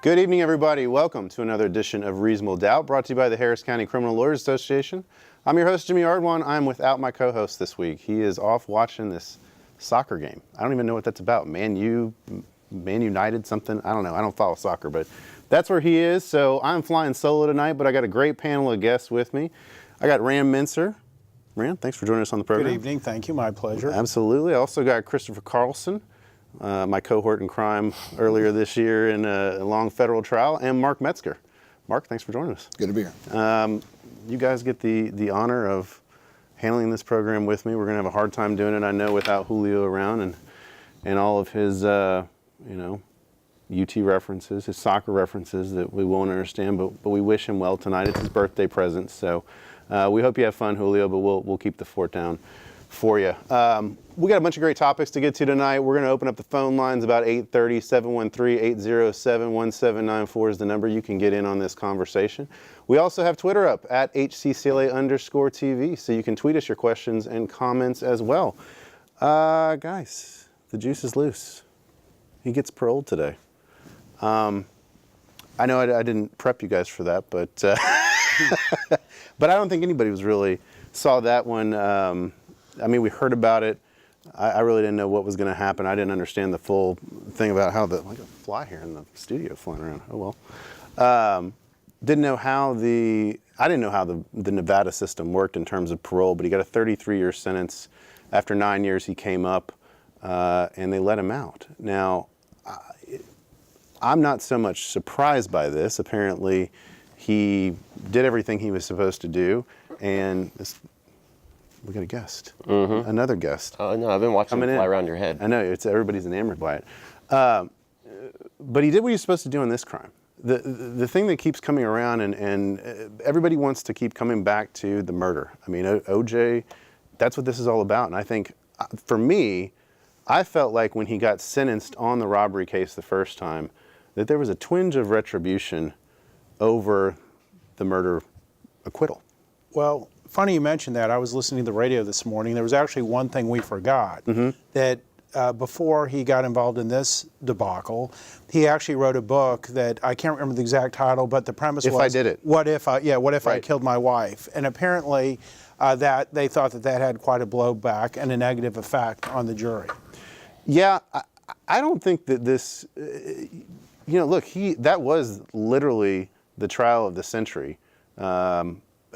Good evening, everybody. Welcome to another edition of Reasonable Doubt, brought to you by the Harris County Criminal Lawyers Association. I'm your host, Jimmy Ardwan. I'm without my co-host this week. He is off watching this soccer game. I don't even know what that's about. Man United something? I don't know. I don't follow soccer, but that's where he is. So I'm flying solo tonight, but I got a great panel of guests with me. I got Ram Mintzer. Ram, thanks for joining us on the program. Good evening. Thank you. My pleasure. Absolutely. I also got Christopher Carlson, my cohort in crime earlier this year in a long federal trial, and Mark Metzger. Mark, thanks for joining us. Good to be here. You guys get the honor of handling this program with me. We're going to have a hard time doing it, I know, without Julio around and all of his, UT references, his soccer references that we won't understand, but we wish him well tonight. It's his birthday present, so we hope you have fun, Julio, but we'll keep the fort down for you. We got a bunch of great topics to get to tonight. We're going to open up the phone lines about 8:30. 713-807-1794 is the number. You can get in on this conversation. We also have Twitter up at HCCLA_TV, so you can tweet us your questions and comments as well. Guys, the juice is loose. He gets paroled today. I know I didn't prep you guys for that, but but I don't think anybody really saw that one. We heard about it. I really didn't know what was going to happen. I didn't understand the full thing about how like a fly here in the studio flying around. Oh well. Didn't know how the Nevada system worked in terms of parole, but he got a 33-year sentence. After 9 years, he came up, and they let him out. Now, I'm not so much surprised by this. Apparently, he did everything he was supposed to do, and we got a guest, another guest. Oh no, I've been watching it fly around your head. I know, everybody's enamored by it. But he did what he was supposed to do in this crime. The thing that keeps coming around, and everybody wants to keep coming back to the murder. I mean, OJ, that's what this is all about. And I think, for me, I felt like when he got sentenced on the robbery case the first time, that there was a twinge of retribution over the murder acquittal. Well, funny you mentioned that. I was listening to the radio this morning. There was actually one thing we forgot, that before he got involved in this debacle, he actually wrote a book that I can't remember the exact title, but the premise was, If I Did It. What if I Right. killed my wife? And apparently that they thought that had quite a blowback and a negative effect on the jury. Yeah, I don't think that this, look, that was literally the trial of the century.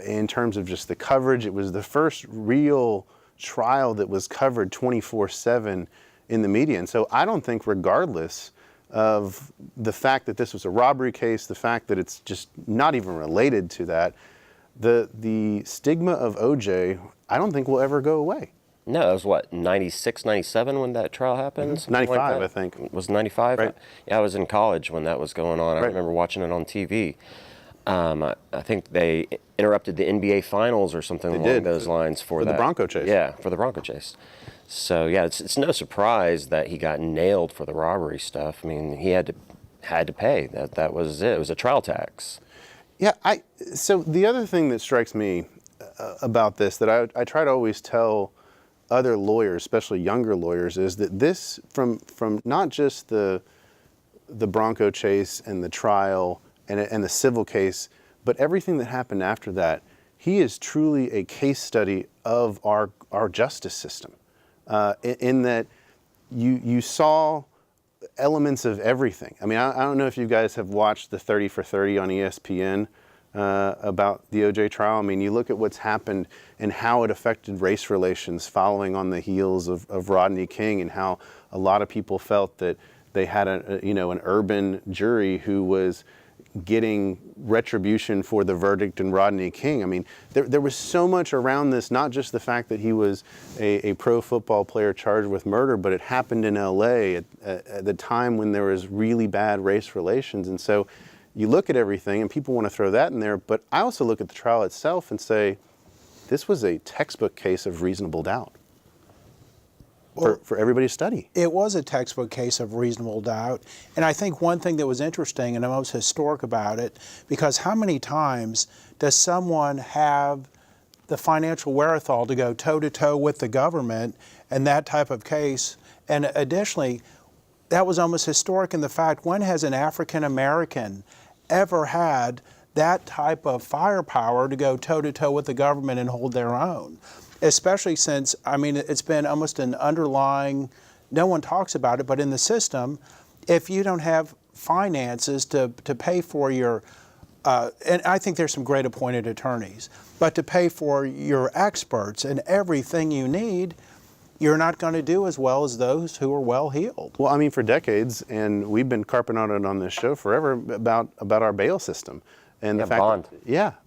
In terms of just the coverage, it was the first real trial that was covered 24/7 in the media. And so I don't think, regardless of the fact that this was a robbery case, the fact that it's just not even related to that, the stigma of OJ, I don't think will ever go away. No, it was what, 96, 97 when that trial happened? 95, like I think. It was 95? Right. Yeah, I was in college when that was going on. I remember watching it on TV. I think they interrupted the NBA Finals or something along those lines for that. The Bronco chase. Yeah, for the Bronco chase. So yeah, it's no surprise that he got nailed for the robbery stuff. I mean, he had to pay. That was it. It was a trial tax. Yeah, so the other thing that strikes me about this that I try to always tell other lawyers, especially younger lawyers, is that this, from not just the Bronco chase and the trial and the civil case, but everything that happened after that, he is truly a case study of our justice system, in that you saw elements of everything. I mean, I don't know if you guys have watched the 30 for 30 on ESPN about the OJ trial. I mean, you look at what's happened and how it affected race relations following on the heels of Rodney King, and how a lot of people felt that they had an urban jury who was getting retribution for the verdict in Rodney King. I mean, there was so much around this, not just the fact that he was a pro football player charged with murder, but it happened in LA at the time when there was really bad race relations. And so you look at everything, and people want to throw that in there, but I also look at the trial itself and say, this was a textbook case of reasonable doubt. For everybody to study. It was a textbook case of reasonable doubt. And I think one thing that was interesting and most historic about it, because how many times does someone have the financial wherewithal to go toe-to-toe with the government in that type of case? And additionally, that was almost historic in the fact, when has an African American ever had that type of firepower to go toe-to-toe with the government and hold their own? Especially since, I mean, it's been almost an underlying, no one talks about it, but in the system, if you don't have finances to pay for your, and I think there's some great appointed attorneys, but to pay for your experts and everything you need, you're not going to do as well as those who are well-heeled. Well, I mean, for decades, and we've been carping on it on this show forever about our bail system. And the fact bond.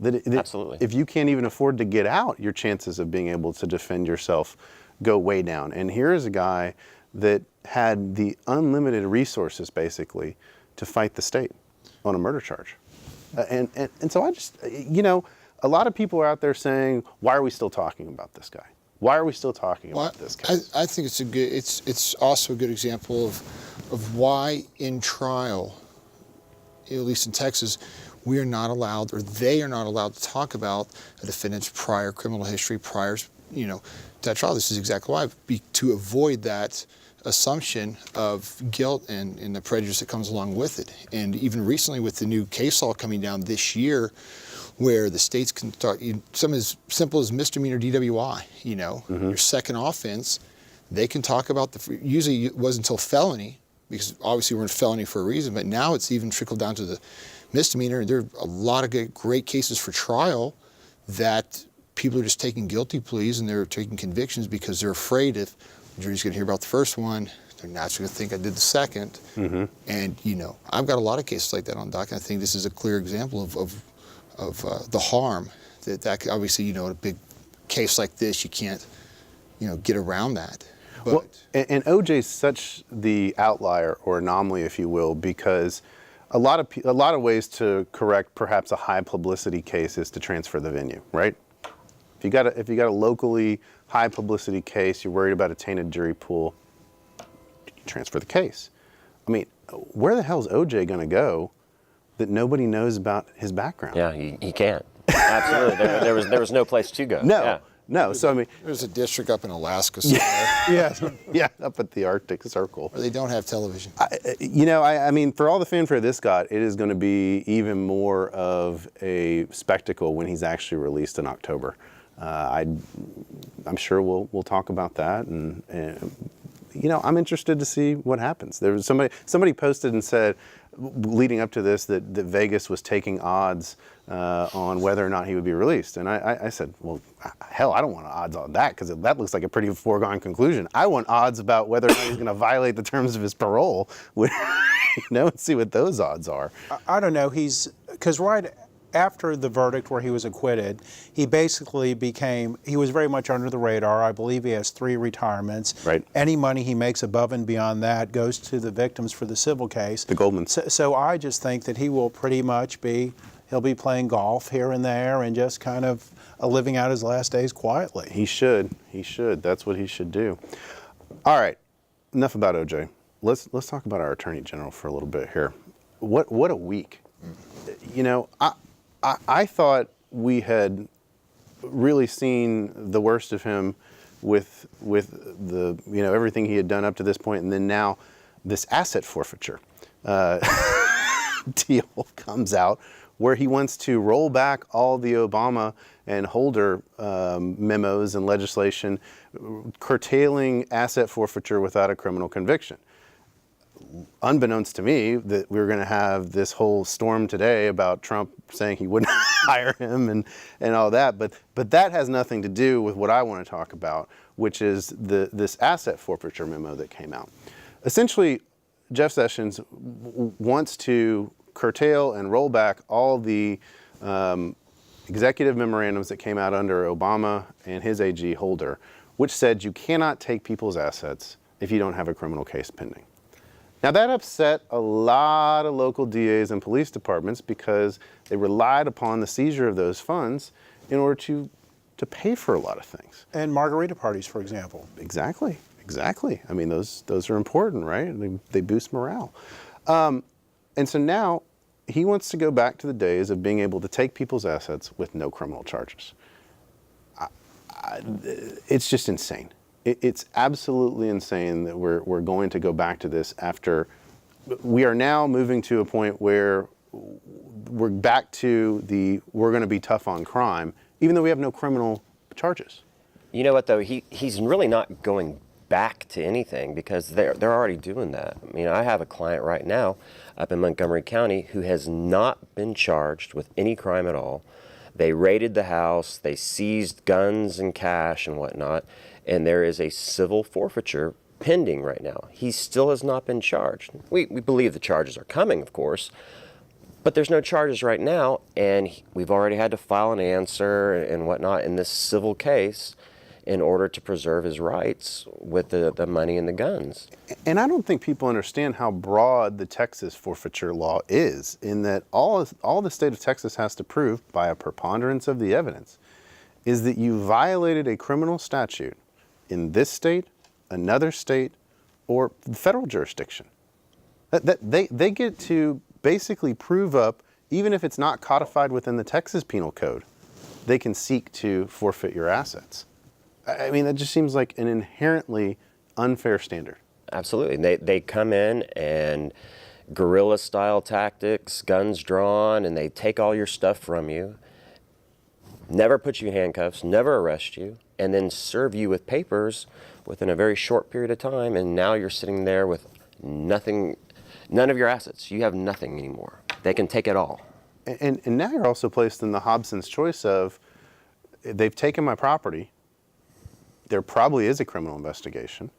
that Absolutely. if you can't even afford to get out, your chances of being able to defend yourself go way down. And here is a guy that had the unlimited resources, basically, to fight the state on a murder charge. And so I just, you know, a lot of people are out there saying, why are we still talking about this guy? Why are we still talking about this case? I think it's also a good example of why in trial, at least in Texas, we are not allowed, or they are not allowed to talk about a defendant's prior criminal history, prior, you know, to that trial. This is exactly why, to avoid that assumption of guilt and the prejudice that comes along with it. And even recently with the new case law coming down this year, where the states can start, something as simple as misdemeanor DWI, you know, your second offense, they can talk about usually it wasn't until felony, because obviously we're in felony for a reason, but now it's even trickled down to the misdemeanor. And there are a lot of great cases for trial that people are just taking guilty pleas and they're taking convictions because they're afraid if the jury's going to hear about the first one, they're naturally going to think I did the second. And, you know, I've got a lot of cases like that on dock, and I think this is a clear example of the harm that obviously, you know, in a big case like this, you can't, you know, get around that. But, well, and OJ's such the outlier or anomaly, if you will, because a lot of ways to correct perhaps a high publicity case is to transfer the venue, right? If you got a locally high publicity case, you're worried about a tainted jury pool, you transfer the case. I mean, where the hell is OJ going to go that nobody knows about his background? Yeah, he can't. Absolutely. There was no place to go. No. Yeah. No, so I mean, there's a district up in Alaska somewhere yeah, up at the Arctic Circle. where they don't have television. I mean, for all the fanfare this got, it is going to be even more of a spectacle when he's actually released in October. I'm sure we'll talk about that, and you know, I'm interested to see what happens. There was somebody posted and said, leading up to this, that Vegas was taking odds on whether or not he would be released. And I said, well, hell, I don't want odds on that, because that looks like a pretty foregone conclusion. I want odds about whether or not he's going to violate the terms of his parole, you know, and see what those odds are. I don't know. Because right after the verdict where he was acquitted, he basically he was very much under the radar. I believe he has 3 retirements. Right. Any money he makes above and beyond that goes to the victims for the civil case. The Goldmans. So I just think that he will pretty much he'll be playing golf here and there and just kind of living out his last days quietly. He should. That's what he should do. All right, enough about OJ. Let's talk about our Attorney General for a little bit here. What a week. You know, I thought we had really seen the worst of him with the, you know, everything he had done up to this point, and then now this asset forfeiture deal comes out, where he wants to roll back all the Obama and Holder memos and legislation curtailing asset forfeiture without a criminal conviction. Unbeknownst to me, that we were going to have this whole storm today about Trump saying he wouldn't hire him and all that, but that has nothing to do with what I want to talk about, which is this asset forfeiture memo that came out. Essentially, Jeff Sessions wants to curtail and roll back all the executive memorandums that came out under Obama and his AG Holder, which said you cannot take people's assets if you don't have a criminal case pending. Now that upset a lot of local DAs and police departments, because they relied upon the seizure of those funds in order to pay for a lot of things. And margarita parties, for example. Exactly. I mean, those are important, right? They boost morale. And so now he wants to go back to the days of being able to take people's assets with no criminal charges. It's just insane. It's absolutely insane that we're going to go back to this after we are now moving to a point where we're back to we're going to be tough on crime, even though we have no criminal charges. You know what, though? He's really not going back to anything because they're already doing that. I mean, I have a client right now up in Montgomery County who has not been charged with any crime at all. They raided the house, they seized guns and cash and whatnot, and there is a civil forfeiture pending right now. He still has not been charged. We believe the charges are coming, of course, but there's no charges right now, and we've already had to file an answer and whatnot in this civil case in order to preserve his rights with the money and the guns. And I don't think people understand how broad the Texas forfeiture law is, in that all the state of Texas has to prove by a preponderance of the evidence is that you violated a criminal statute in this state, another state, or federal jurisdiction. They get to basically prove up, even if it's not codified within the Texas Penal Code, they can seek to forfeit your assets. I mean, that just seems like an inherently unfair standard. Absolutely. They come in and guerrilla style tactics, guns drawn, and they take all your stuff from you, never put you in handcuffs, never arrest you, and then serve you with papers within a very short period of time, and now you're sitting there with nothing, none of your assets. You have nothing anymore. They can take it all. And now you're also placed in the Hobson's choice of, they've taken my property, there probably is a criminal investigation.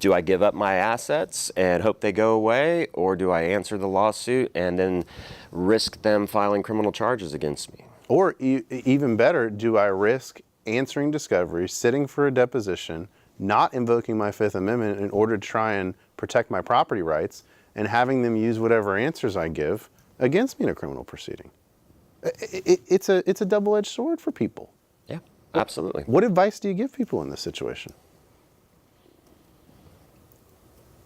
Do I give up my assets and hope they go away, or do I answer the lawsuit and then risk them filing criminal charges against me? Or even better, do I risk answering discovery, sitting for a deposition, not invoking my Fifth Amendment in order to try and protect my property rights, and having them use whatever answers I give against me in a criminal proceeding? It's a double-edged sword for people. Yeah, absolutely. What advice do you give people in this situation?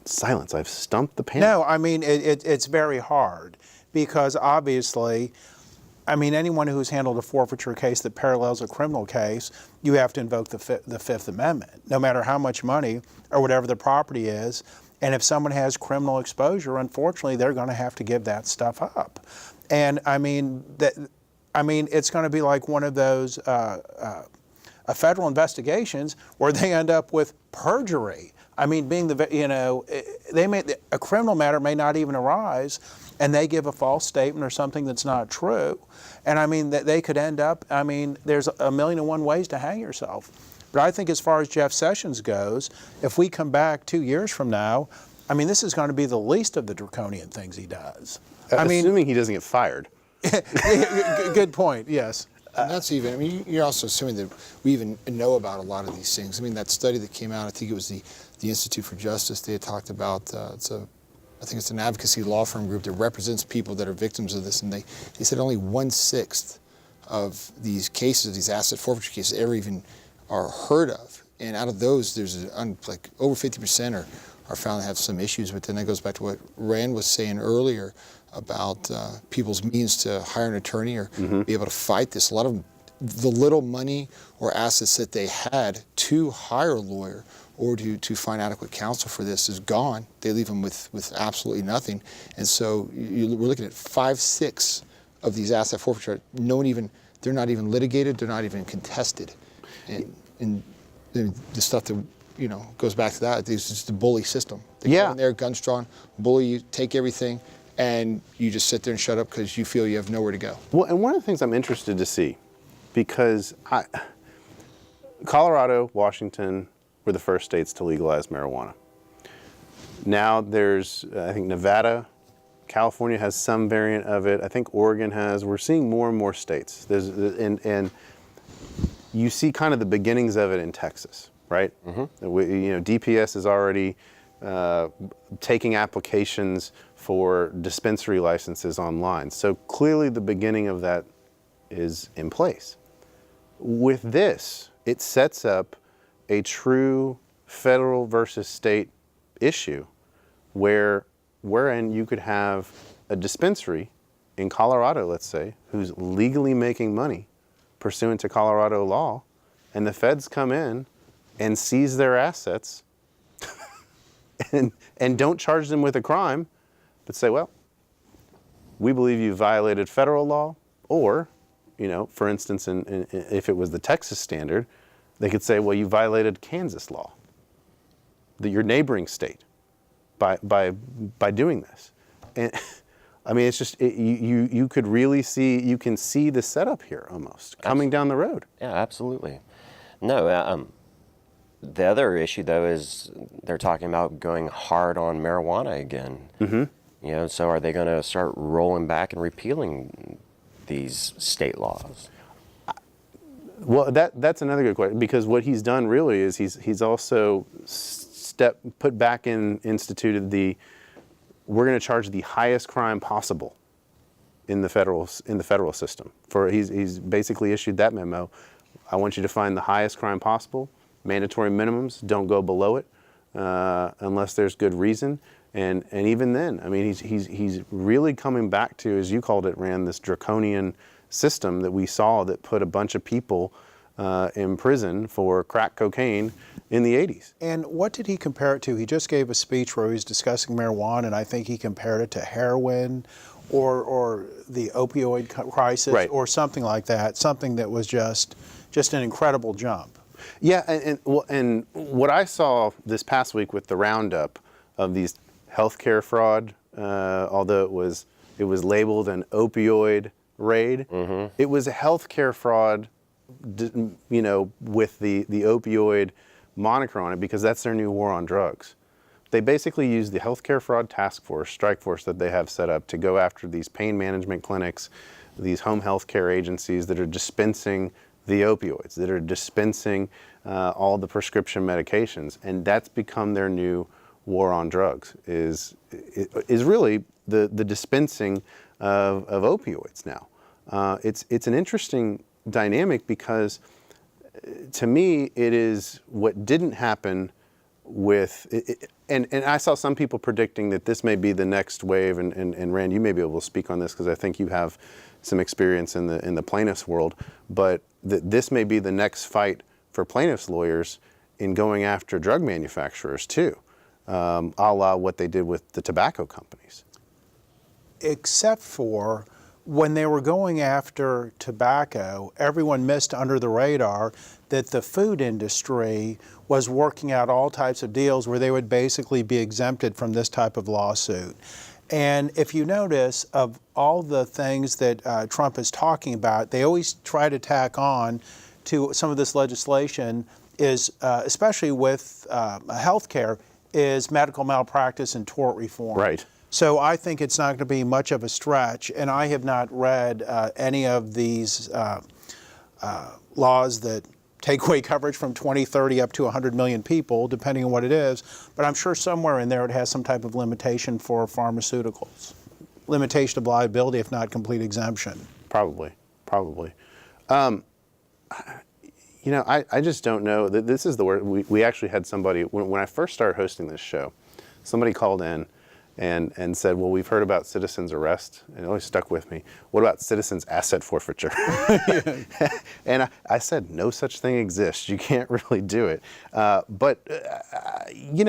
Silence. I've stumped the panel. No, I mean, it's very hard because obviously, I mean, anyone who's handled a forfeiture case that parallels a criminal case, you have to invoke the Fifth Amendment, no matter how much money or whatever the property is. And if someone has criminal exposure, unfortunately, they're going to have to give that stuff up. And I mean, it's going to be like one of those federal investigations where they end up with perjury. I mean, being a criminal matter may not even arise, and they give a false statement or something that's not true. And I mean, that they could end up, I mean, there's a million and one ways to hang yourself. But I think as far as Jeff Sessions goes, if we come back 2 years from now, I mean, this is going to be the least of the draconian things he does. Assuming he doesn't get fired. Good point, yes. And that's even, I mean, you're also assuming that we even know about a lot of these things. I mean, that study that came out, I think it was the Institute for Justice, they had talked about, I think it's an advocacy law firm group that represents people that are victims of this, and they said only 1/6 of these cases, these asset forfeiture cases, ever even are heard of. And out of those, there's like over 50% are found to have some issues. But then that goes back to what Rand was saying earlier about people's means to hire an attorney or be able to fight this. A lot of the little money or assets that they had to hire a lawyer or to find adequate counsel for this is gone. They leave them with absolutely nothing. And so we're looking at 5/6 of these asset forfeiture. They're not even litigated. They're not even contested. And the stuff that goes back to that is just the bully system. They go in there, guns drawn, bully you, take everything, and you just sit there and shut up because you feel you have nowhere to go. Well, and one of the things I'm interested to see, because Colorado, Washington were the first states to legalize marijuana. Now there's, I think Nevada, California has some variant of it. I think Oregon has. We're seeing more and more states. And you see kind of the beginnings of it in Texas, right? DPS is already taking applications for dispensary licenses online. So clearly the beginning of that is in place. With this, it sets up a true federal versus state issue wherein you could have a dispensary in Colorado, let's say, who's legally making money pursuant to Colorado law, and the feds come in and seize their assets and don't charge them with a crime, but say, well, we believe you violated federal law, or, for instance, if it was the Texas standard, they could say, well, you violated Kansas law, your neighboring state, by doing this. And I mean, it's just you could really you can see the setup here almost coming down the road. Yeah, absolutely. No, the other issue though is they're talking about going hard on marijuana again. Mm-hmm. So are they going to start rolling back and repealing these state laws? Well, that's another good question, because what he's done really is he's also instituted we're going to charge the highest crime possible in the federal system. He's basically issued that memo. I want you to find the highest crime possible. Mandatory minimums, don't go below it unless there's good reason. And even then, I mean, he's really coming back to, as you called it, Rand, this draconian system that we saw that put a bunch of people in prison for crack cocaine in the 80s. And what did he compare it to? He just gave a speech where he was discussing marijuana, and I think he compared it to heroin or the opioid crisis, right, or something like that, something that was just an incredible jump. Yeah, and what I saw this past week with the roundup of these healthcare fraud, although it was labeled an opioid raid, mm-hmm, it was a healthcare fraud, with the opioid moniker on it, because that's their new war on drugs. They basically use the healthcare fraud task force, strike force that they have set up to go after these pain management clinics, these home health care agencies that are dispensing the opioids, that are dispensing all the prescription medications, and that's become their new war on drugs. Is really the dispensing of opioids now. It's an interesting dynamic, because to me it is what didn't happen with and I saw some people predicting that this may be the next wave, and Rand, you may be able to speak on this because I think you have some experience in the plaintiffs world, but this may be the next fight for plaintiffs lawyers in going after drug manufacturers too, a la what they did with the tobacco companies. Except for when they were going after tobacco, everyone missed under the radar that the food industry was working out all types of deals where they would basically be exempted from this type of lawsuit. And if you notice, of all the things that Trump is talking about, they always try to tack on to some of this legislation is, especially with healthcare, is medical malpractice and tort reform. Right. So I think it's not going to be much of a stretch, and I have not read any of these laws that take away coverage from 20, 30, up to 100 million people, depending on what it is, but I'm sure somewhere in there it has some type of limitation for pharmaceuticals. Limitation of liability, if not complete exemption. Probably. I just don't know. This is the word. We actually had somebody, when I first started hosting this show, somebody called in and said, well, we've heard about citizens arrest, and it always stuck with me. What about citizens asset forfeiture? And I said, no such thing exists. You can't really do it. But you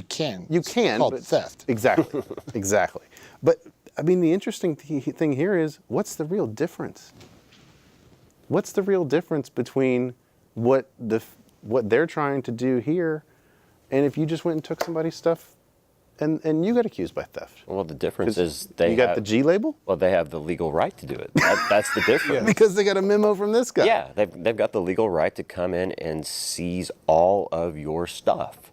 can. You can. It's called theft. Exactly. Exactly. But I mean, the interesting thing here is, what's the real difference? What's the real difference between what they're trying to do here, and if you just went and took somebody's stuff and you got accused by theft? Well, the difference is you got the G label? Well, they have the legal right to do it. That's the difference. Because they got a memo from this guy. Yeah, they've got the legal right to come in and seize all of your stuff.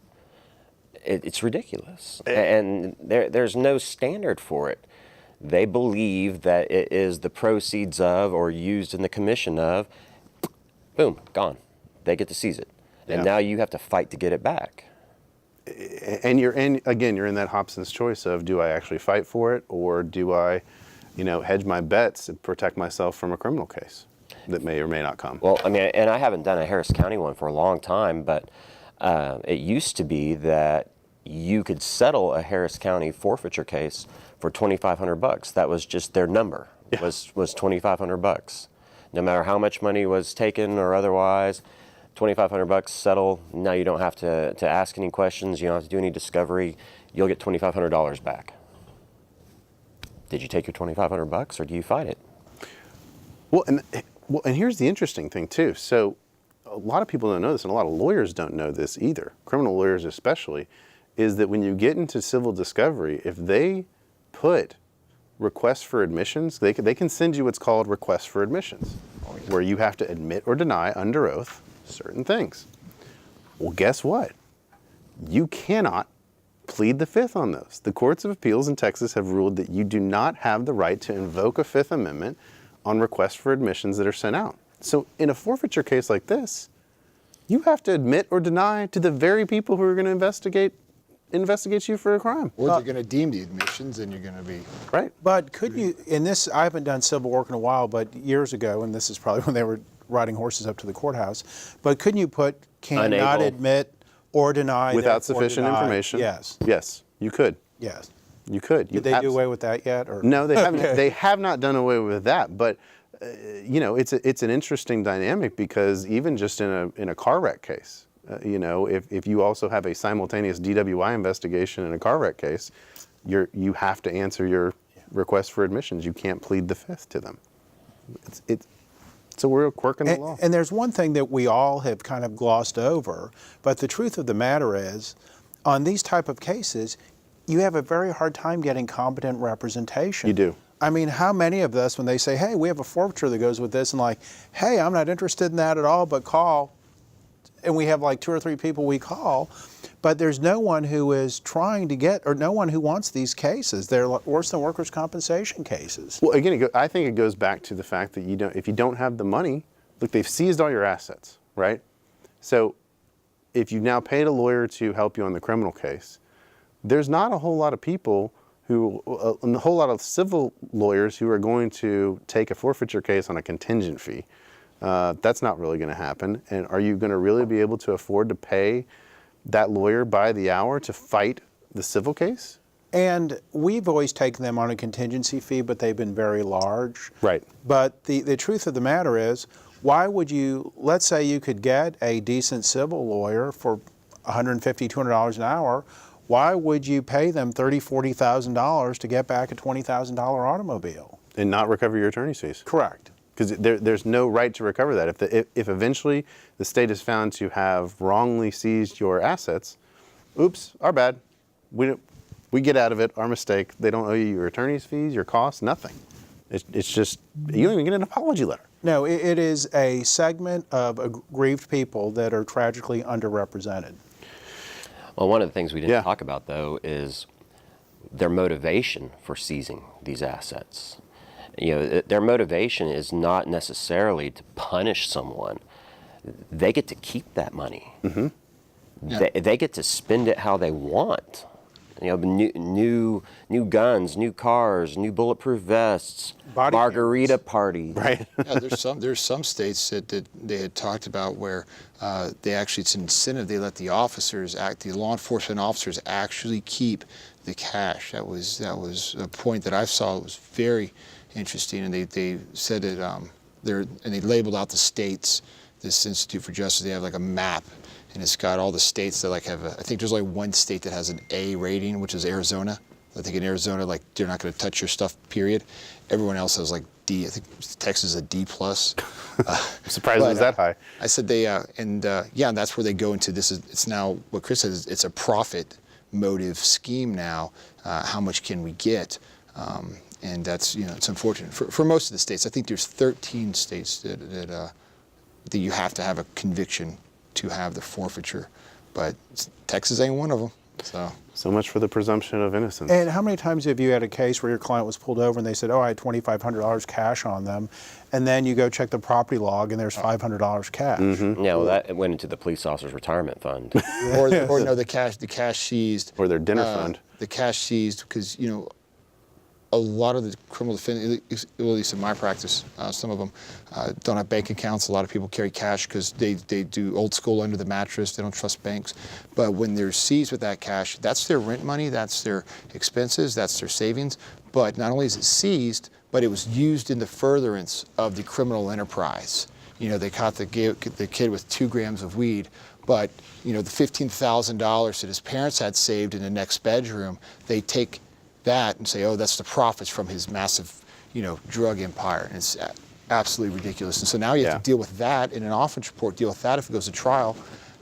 It's ridiculous. And there's no standard for it. They believe that it is the proceeds of or used in the commission of, boom, gone. They get to seize it. And now you have to fight to get it back. And you're in that Hobson's choice of, do I actually fight for it, or do I, hedge my bets and protect myself from a criminal case that may or may not come? Well, I mean, and I haven't done a Harris County one for a long time, but it used to be that you could settle a Harris County forfeiture case for $2,500. That was just their number. Was $2,500. No matter how much money was taken or otherwise, $2,500, settle. Now you don't have to ask any questions. You don't have to do any discovery. You'll get $2,500 back. Did you take your $2,500 or do you fight it? Well, and here's the interesting thing too. So a lot of people don't know this, and a lot of lawyers don't know this either, criminal lawyers especially, is that when you get into civil discovery, if they put requests for admissions, they can send you what's called requests for admissions, where you have to admit or deny under oath certain things. Well, guess what? You cannot plead the Fifth on those. The courts of appeals in Texas have ruled that you do not have the right to invoke a Fifth Amendment on requests for admissions that are sent out. So in a forfeiture case like this, you have to admit or deny to the very people who are going to investigate you for a crime. Or they're going to deem the admissions, and you're going to be Right. But could you, in this, I haven't done civil work in a while, but years ago, and this is probably when they were riding horses up to the courthouse, but couldn't you put cannot Unable. admit or deny Without therefore sufficient deny? information? Yes. Yes, you could. Yes. You could. Did they do away with that yet? Or? No, they haven't. Okay. They have not done away with that. But it's an interesting dynamic, because even just in a car wreck case, if you also have a simultaneous DWI investigation in a car wreck case, you have to answer your request for admissions. You can't plead the Fifth to them. It's a real quirk in the law. And there's one thing that we all have kind of glossed over, but the truth of the matter is, on these type of cases, you have a very hard time getting competent representation. You do. I mean, how many of us, when they say, hey, we have a forfeiture that goes with this, and like, hey, I'm not interested in that at all, but call, and we have like 2 or 3 people we call, but there's no one who is trying to get, or no one who wants these cases. They're worse than workers' compensation cases. Well, again, I think it goes back to the fact that if you don't have the money, look, they've seized all your assets, right? So if you've now paid a lawyer to help you on the criminal case, there's not a whole lot of people a whole lot of civil lawyers who are going to take a forfeiture case on a contingent fee. That's not really going to happen. And are you going to really be able to afford to pay that lawyer by the hour to fight the civil case? And we've always taken them on a contingency fee, but they've been very large. Right. But the truth of the matter is, why would you, let's say you could get a decent civil lawyer for $150, $200 an hour, why would you pay them $30,000, $40,000 to get back a $20,000 automobile? And not recover your attorney's fees? Correct. Because there's no right to recover that. If eventually the state is found to have wrongly seized your assets, oops, our bad. We get out of it, our mistake. They don't owe you your attorney's fees, your costs, nothing. It's just, you don't even get an apology letter. No, it is a segment of aggrieved people that are tragically underrepresented. Well, one of the things we didn't Yeah. talk about, though, is their motivation for seizing these assets. Their motivation is not necessarily to punish someone. They get to keep that money. Mm-hmm. Yeah. They get to spend it how they want. New guns, new cars, new bulletproof vests, Body margarita party. Right. Yeah, there's some states that they had talked about where it's an incentive. They let the law enforcement officers actually keep the cash. That was a point that I saw that was very interesting. And they said that they labeled out the states. This Institute for Justice, they have like a map, and it's got all the states that have I think there's only one state that has an A rating, which is Arizona. I think in Arizona, they're not going to touch your stuff, period. Everyone else has D. I think Texas is a D+. I'm surprised it was that high. I said and that's where they go into this. It's now what Chris says. It's a profit motive scheme now. How much can we get? And that's it's unfortunate for most of the states. I think there's 13 states that you have to have a conviction to have the forfeiture, but Texas ain't one of them. So much for the presumption of innocence. And how many times have you had a case where your client was pulled over and they said, oh, I had $2,500 cash on them, and then you go check the property log and there's $500 cash? Mm-hmm. Yeah, well, that went into the police officer's retirement fund. or no, the cash seized, Or their dinner fund. The cash seized because a lot of the criminal defendants, at least in my practice, some of them don't have bank accounts. A lot of people carry cash because they do old school under the mattress. They don't trust banks. But when they're seized with that cash, that's their rent money, that's their expenses, that's their savings. But not only is it seized, but it was used in the furtherance of the criminal enterprise, They caught the kid with 2 grams of weed, but the $15,000 that his parents had saved in the next bedroom, they take that and say, oh, that's the profits from his massive, drug empire. And it's absolutely ridiculous. And so now you have to deal with that in an offense report, deal with that if it goes to trial.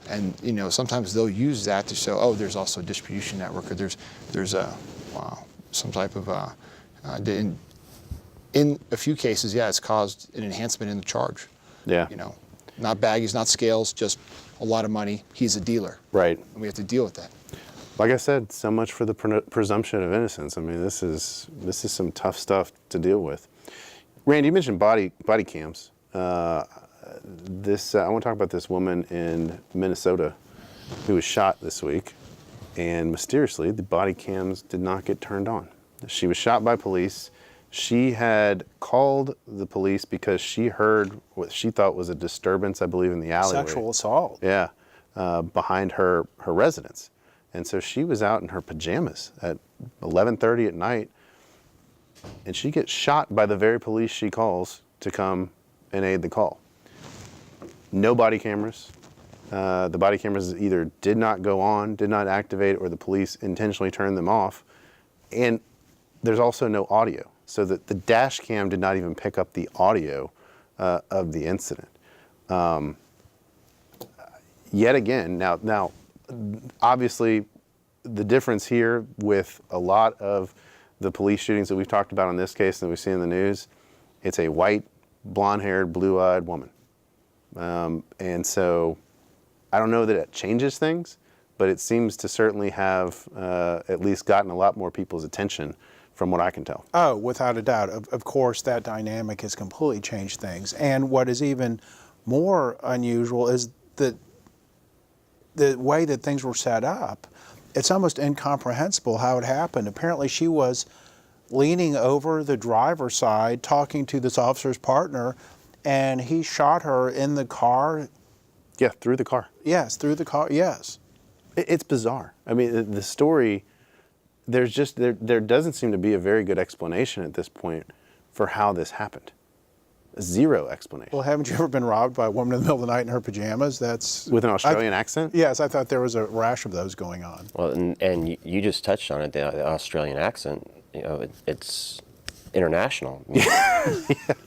And, sometimes they'll use that to show, oh, there's also a distribution network, or there's some type of, in a few cases, it's caused an enhancement in the charge. Yeah. Not baggies, not scales, just a lot of money. He's a dealer. Right. And we have to deal with that. Like I said, so much for the presumption of innocence. I mean, this is some tough stuff to deal with. Randy, you mentioned body cams. I want to talk about this woman in Minnesota who was shot this week, and mysteriously the body cams did not get turned on. She was shot by police. She had called the police because she heard what she thought was a disturbance, I believe, in the alleyway. Sexual assault. Yeah, behind her residence. And so she was out in her pajamas at 11:30 at night, and she gets shot by the very police she calls to come and aid the call. No body cameras. The body cameras either did not go on, did not activate, or the police intentionally turned them off. And there's also no audio, so that the dash cam did not even pick up the audio of the incident. Yet again, now, obviously, the difference here with a lot of the police shootings that we've talked about in this case and that we've seen in the news, it's a white, blonde-haired, blue-eyed woman. And so I don't know that it changes things, but it seems to certainly have at least gotten a lot more people's attention from what I can tell. Oh, without a doubt. Of course, that dynamic has completely changed things. And what is even more unusual is that the way that things were set up, it's almost incomprehensible how it happened. Apparently she was leaning over the driver's side talking to this officer's partner, and he shot her in the car. Yeah, through the car. Yes, through the car, yes. It's bizarre. I mean, the story, there doesn't seem to be a very good explanation at this point for how this happened. Zero explanation. Well, haven't you ever been robbed by a woman in the middle of the night in her pajamas? That's with an Australian accent? Yes, I thought there was a rash of those going on. Well, and you just touched on it, the Australian accent. It's international.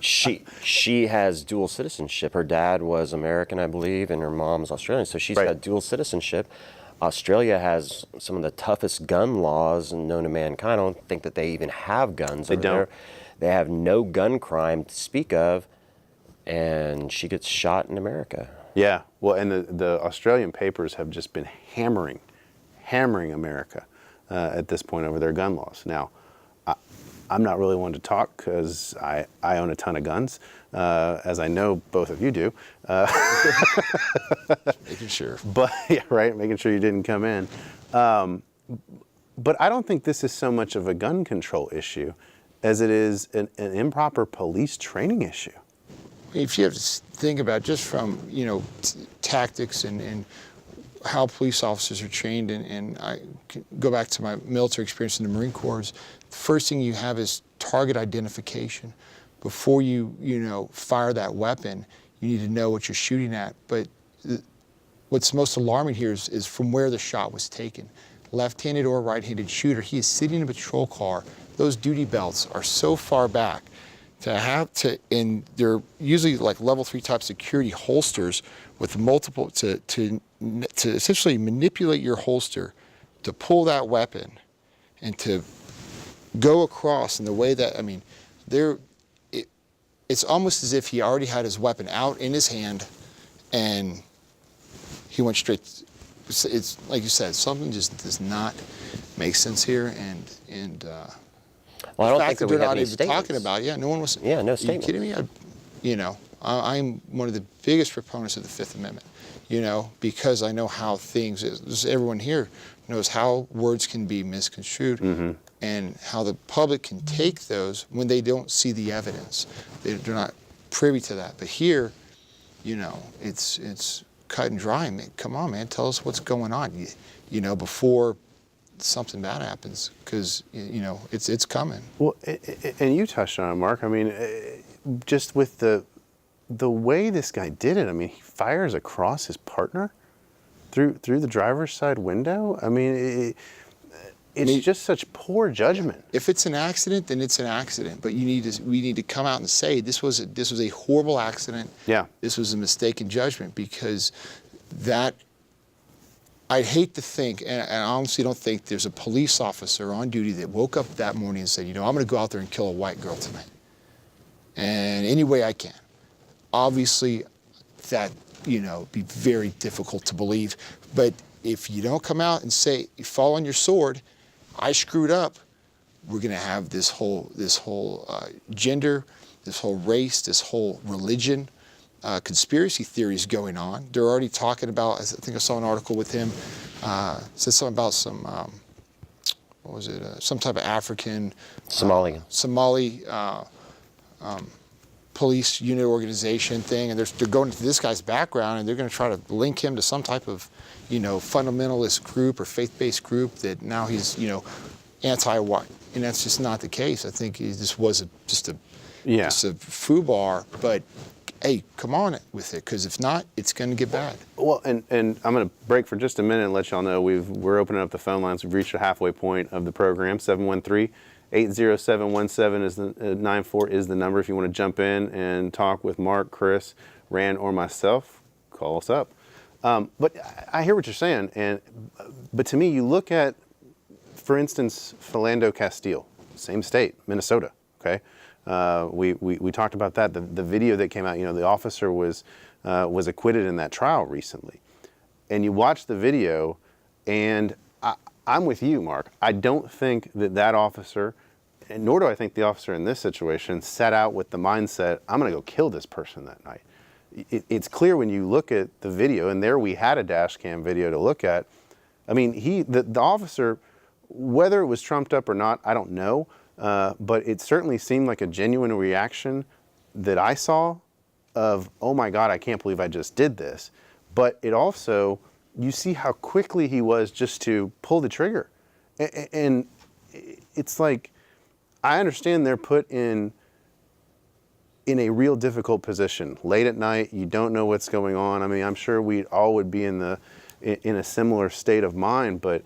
She has dual citizenship. Her dad was American, I believe, and her mom's Australian. So she's got dual citizenship. Australia has some of the toughest gun laws known to mankind. I don't think that they even have guns. They don't. There. They have no gun crime to speak of, and she gets shot in America. Yeah, well, and the Australian papers have just been hammering America at this point over their gun laws. Now, I'm not really one to talk because I own a ton of guns, as I know both of you do. Making sure. But yeah, right, making sure you didn't come in. But I don't think this is so much of a gun control issue as it is an improper police training issue. If you have to think about just from tactics and how police officers are trained, and I go back to my military experience in the Marine Corps, the first thing you have is target identification. Before you fire that weapon, you need to know what you're shooting at. But what's most alarming here is from where the shot was taken. Left-handed or right-handed shooter, he is sitting in a patrol car. Those duty belts are so far back and they're usually like level 3 type security holsters with multiple to essentially manipulate your holster to pull that weapon and to go across in the way that, it's almost as if he already had his weapon out in his hand and he went straight. It's like you said, something just does not make sense here, and well, I don't think that that we they're have not any even statements. talking about it. Yeah, no one was. Yeah, no Are you statement. kidding me? I'm one of the biggest proponents of the Fifth Amendment. Because I know how things is. Everyone here knows how words can be misconstrued, and how the public can take those when they don't see the evidence. They're not privy to that. But here, it's cut and dry. Man, come on, man, tell us what's going on. Before something bad happens, because it's coming. Well, and you touched on it, Mark. I mean, just with the the way this guy did it, I mean, he fires across his partner through the driver's side window. I mean, it's just such poor judgment. If it's an accident, then it's an accident. But we need to come out and say this was a horrible accident. Yeah. This was a mistaken judgment, because that, I'd hate to think, and I honestly don't think there's a police officer on duty that woke up that morning and said, I'm going to go out there and kill a white girl tonight, and any way I can. Obviously, that be very difficult to believe. But if you don't come out and say, you fall on your sword, I screwed up, we're going to have this whole gender, this whole race, this whole religion, conspiracy theories going on. They're already talking about, I think I saw an article with him, said something about some, what was it, some type of African, Somali police unit organization thing, and they're going into this guy's background, and they're going to try to link him to some type of, fundamentalist group or faith-based group that now he's, anti-white, and that's just not the case. I think this was just a foobar, but hey, come on with it, because if not, it's going to get bad. Well, and I'm going to break for just a minute and let y'all know we're opening up the phone lines. We've reached the halfway point of the program. 713-807-17 is the 94 is the number. If you want to jump in and talk with Mark, Chris, Rand, or myself, call us up. But I hear what you're saying, but to me, you look at, for instance, Philando Castile, same state, Minnesota. Okay, we talked about that. The video that came out, the officer was acquitted in that trial recently, and you watch the video, and I'm with you, Mark. I don't think that officer, and nor do I think the officer in this situation, set out with the mindset, I'm going to go kill this person that night. It's clear when you look at the video, and there we had a dash cam video to look at. I mean, the officer, whether it was trumped up or not, I don't know, but it certainly seemed like a genuine reaction that I saw of, oh my God, I can't believe I just did this. But it also, you see how quickly he was just to pull the trigger. And it's like, I understand they're put in a real difficult position. Late at night, you don't know what's going on. I mean, I'm sure we all would be in a similar state of mind, but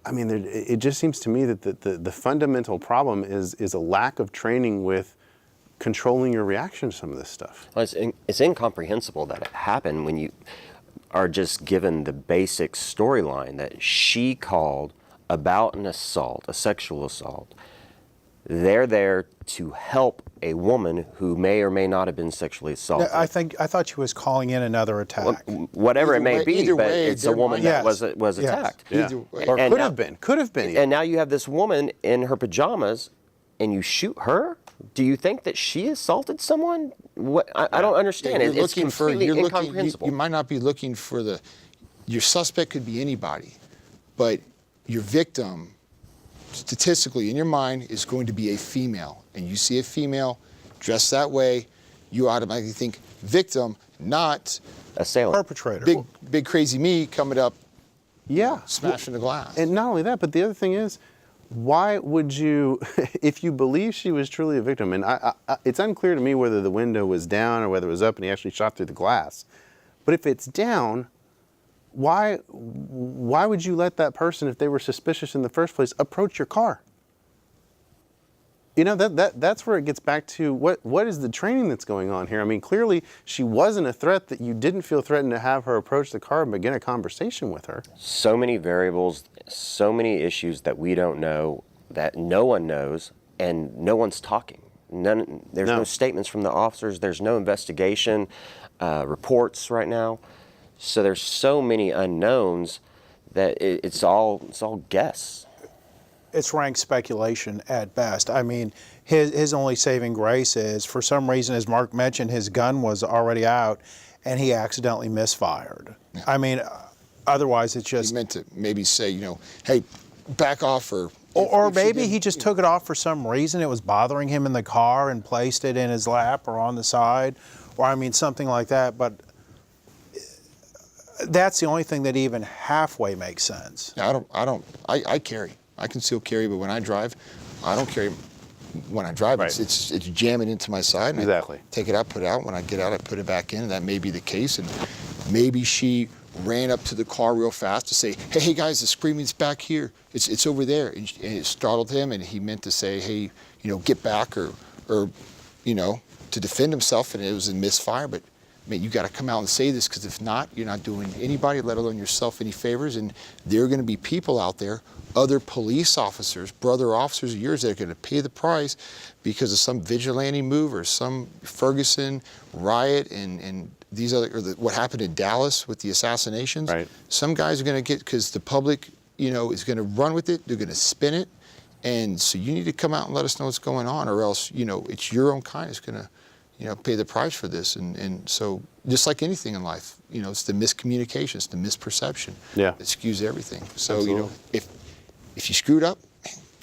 I mean, it just seems to me that the fundamental problem is a lack of training with controlling your reaction to some of this stuff. Well, it's incomprehensible that it happened when you are just given the basic storyline that she called about an assault, a sexual assault. They're there to help a woman who may or may not have been sexually assaulted. I thought she was calling in another attack. Whatever it may be, either but way, it's a woman that was attacked. Yeah. Or could have been. And now you have this woman in her pajamas, and you shoot her? Do you think that she assaulted someone? What? I don't understand. It's completely incomprehensible. You might not be looking for your suspect could be anybody, but your victim, statistically in your mind, is going to be a female. And you see a female dressed that way, you automatically think victim, not assailant. Perpetrator. Big crazy me coming up, Yeah. smashing the glass. And not only that, but the other thing is, why would you, if you believe she was truly a victim, and it's unclear to me whether the window was down or whether it was up and he actually shot through the glass, but if it's down, why would you let that person, if they were suspicious in the first place, approach your car? That's where it gets back to what is the training that's going on here? I mean, clearly she wasn't a threat that you didn't feel threatened to have her approach the car and begin a conversation with her. So many variables, so many issues that we don't know, that no one knows, and no one's talking. There's no statements from the officers. There's no investigation reports right now. So there's so many unknowns that it's all guess. It's rank speculation at best. I mean, his only saving grace is, for some reason, as Mark mentioned, his gun was already out, and he accidentally misfired. Yeah. I mean, otherwise it's just... He meant to maybe say, hey, back off, or maybe he just took it off for some reason. It was bothering him in the car and placed it in his lap or on the side, or I mean, something like that. But that's the only thing that even halfway makes sense. Yeah, I carry. I can still carry, but when I drive, I don't carry when I drive. Right. It's jamming into my side. And Exactly. I take it out, put it out. When I get out, I put it back in. And that may be the case. And maybe she ran up to the car real fast to say, hey guys, the screaming's back here. It's over there. And it startled him, and he meant to say, hey, get back or to defend himself, and it was a misfire. But you got to come out and say this, because if not, you're not doing anybody, let alone yourself, any favors. And there are going to be people out there, other police officers, brother officers of yours, that are going to pay the price because of some vigilante move or some Ferguson riot and these other, what happened in Dallas with the assassinations. Right. Some guys are going to get, because the public, is going to run with it. They're going to spin it. And so you need to come out and let us know what's going on, or else, it's your own kind that's going to, pay the price for this. And so just like anything in life, it's the miscommunication, it's the misperception that skews everything. So, Absolutely. if you screwed up,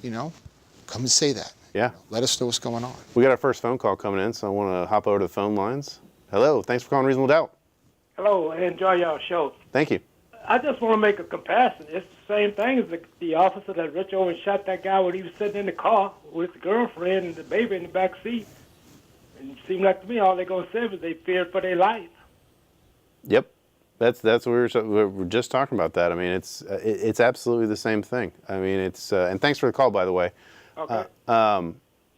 come and say that. Yeah. Let us know what's going on. We got our first phone call coming in, so I want to hop over to the phone lines. Hello, thanks for calling Reasonable Doubt. Hello, I enjoy y'all show. Thank you. I just want to make a comparison. It's the same thing as the officer that reached over and shot that guy when he was sitting in the car with his girlfriend and the baby in the back seat. And it seemed like to me all they're going to say was they feared for their life. Yep, that's what we were just talking about. That, I mean, it's absolutely the same thing. I mean, it's and thanks for the call, by the way. Okay.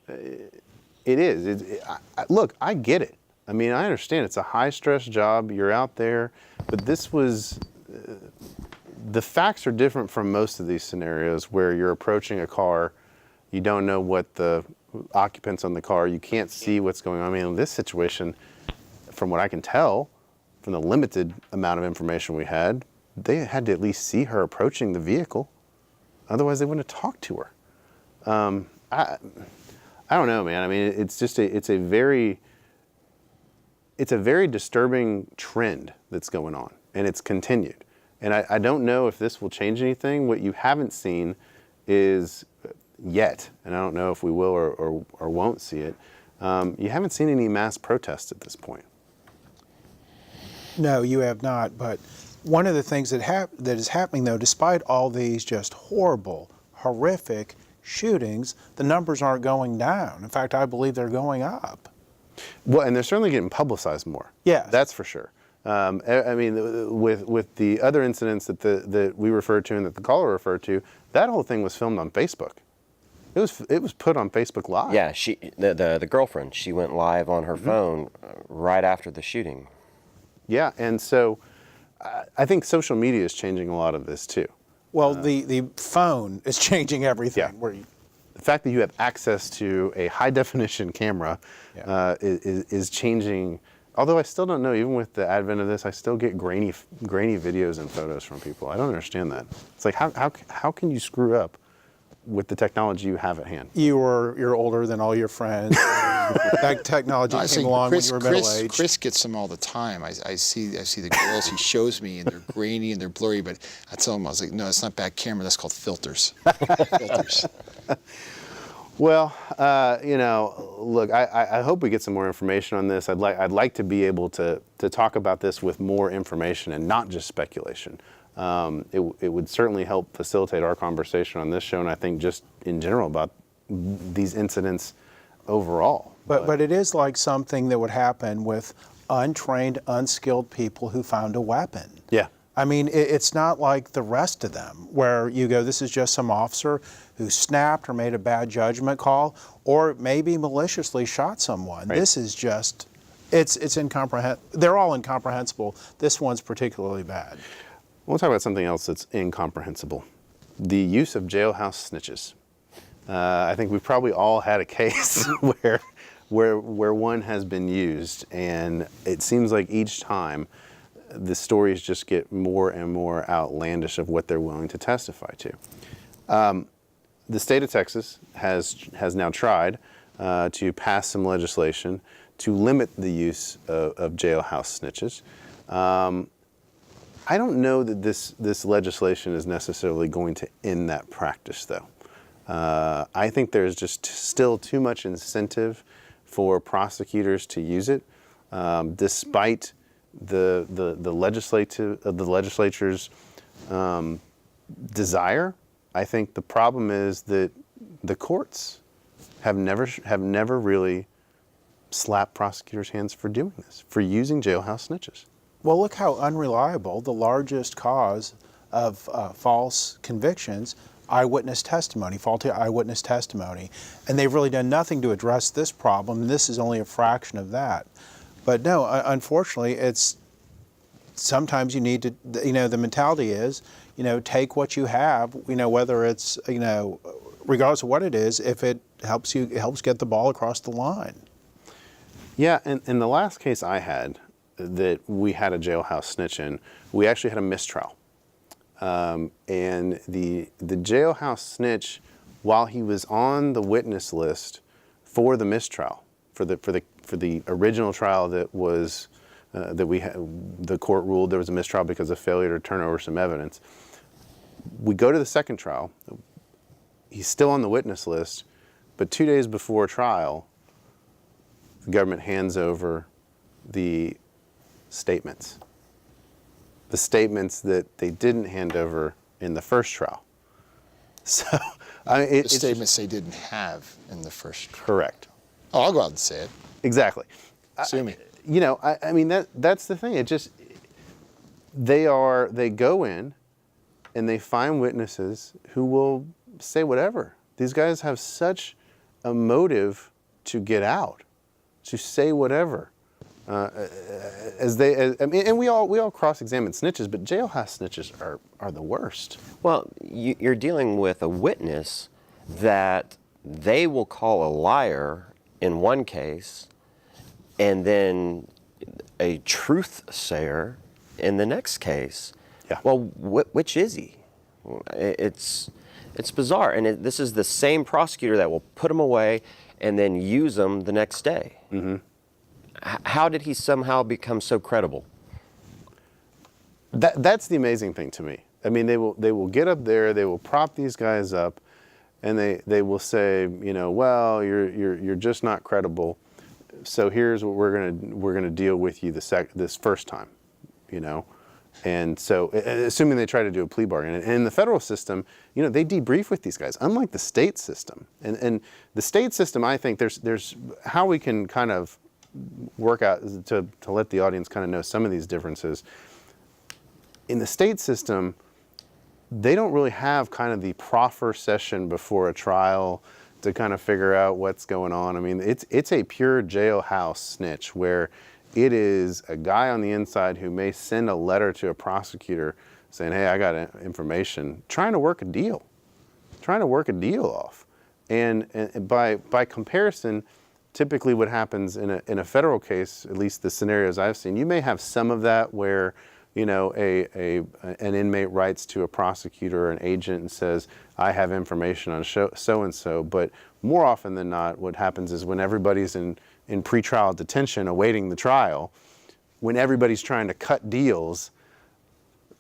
It is. Look, I get it. I mean, I understand it's a high stress job. You're out there, but this was. The facts are different from most of these scenarios where you're approaching a car, you don't know what the occupants on the car, you can't see what's going on. I mean, in this situation, from what I can tell, from the limited amount of information we had, they had to at least see her approaching the vehicle. Otherwise, they wouldn't have talked to her. I don't know, man. I mean, it's just it's a very disturbing trend that's going on, and it's continued. And I don't know if this will change anything. What you haven't seen is yet, and I don't know if we will or won't see it, you haven't seen any mass protests at this point. No, you have not. But one of the things that is happening, though, despite all these just horrible, horrific shootings, the numbers aren't going down. In fact, I believe they're going up. Well, and they're certainly getting publicized more. Yes. That's for sure. I mean, with the other incidents that we referred to and that the caller referred to, that whole thing was filmed on Facebook. It was put on Facebook Live. Yeah, the girlfriend, she went live on her phone right after the shooting. Yeah, and so I think social media is changing a lot of this too. Well, the phone is changing everything. Yeah. The fact that you have access to a high definition camera is changing. Although I still don't know, even with the advent of this, I still get grainy videos and photos from people. I don't understand that. It's like, how can you screw up with the technology you have at hand? You're older than all your friends. That technology came along when you were middle-aged. Chris gets them all the time. I see the girls he shows me, and they're grainy and they're blurry, but I tell him, I was like, no, it's not bad camera, that's called filters. Filters. Well, look, I hope we get some more information on this. I'd like to be able to talk about this with more information and not just speculation. It would certainly help facilitate our conversation on this show, and I think just in general about these incidents overall. But it is like something that would happen with untrained, unskilled people who found a weapon. Yeah. I mean, it's not like the rest of them where you go, this is just some officer who snapped or made a bad judgment call or maybe maliciously shot someone. Right. This is just, it's incomprehensible. They're all incomprehensible. This one's particularly bad. We'll talk about something else that's incomprehensible. The use of jailhouse snitches. I think we've probably all had a case where one has been used, and it seems like each time the stories just get more and more outlandish of what they're willing to testify to. The state of Texas has now tried to pass some legislation to limit the use of jailhouse snitches. I don't know that this legislation is necessarily going to end that practice, though. I think there's just still too much incentive for prosecutors to use it, despite the legislature's desire. I think the problem is that the courts have never really slapped prosecutors' hands for doing this, for using jailhouse snitches. Well, look how unreliable the largest cause of false convictions, eyewitness testimony, faulty eyewitness testimony. And they've really done nothing to address this problem, and this is only a fraction of that. But no, unfortunately, it's sometimes you need to, the mentality is, take what you have, whether it's, regardless of what it is, if it helps get the ball across the line. Yeah, and in the last case I had, that we had a jailhouse snitch in, we actually had a mistrial. And the jailhouse snitch, while he was on the witness list for the mistrial, for the original trial that was that we had, the court ruled there was a mistrial because of failure to turn over some evidence. We go to the second trial. He's still on the witness list, but 2 days before trial, the government hands over the statements that they didn't hand over in the first trial. So, The statements they didn't have in the first trial. Correct. Oh, I'll go out and say it. Exactly. Sue me. I mean that's the thing. It just they go in and they find witnesses who will say whatever. These guys have such a motive to get out, to say whatever. And we all cross-examine snitches, but jailhouse snitches are the worst. Well, you're dealing with a witness that they will call a liar in one case, and then a truth sayer in the next case. Yeah. Well, which is he? It's bizarre, and this is the same prosecutor that will put him away and then use them the next day. Mm-hmm. How did he somehow become so credible? That's the amazing thing to me. I mean, they will get up there, they will prop these guys up, and they will say, well, you're just not credible. So here's what we're gonna deal with you this first time, And so, assuming they try to do a plea bargain, and in the federal system, they debrief with these guys, unlike the state system. And the state system, I think there's how we can kind of work out to let the audience kind of know some of these differences. In the state system, they don't really have kind of the proffer session before a trial to kind of figure out what's going on. I mean, it's a pure jailhouse snitch where it is a guy on the inside who may send a letter to a prosecutor saying, hey, I got information, trying to work a deal off. And by comparison, typically what happens in a federal case, at least the scenarios I've seen, you may have some of that where, an inmate writes to a prosecutor or an agent and says, I have information on so-and-so, but more often than not, what happens is when everybody's in pretrial detention awaiting the trial, when everybody's trying to cut deals,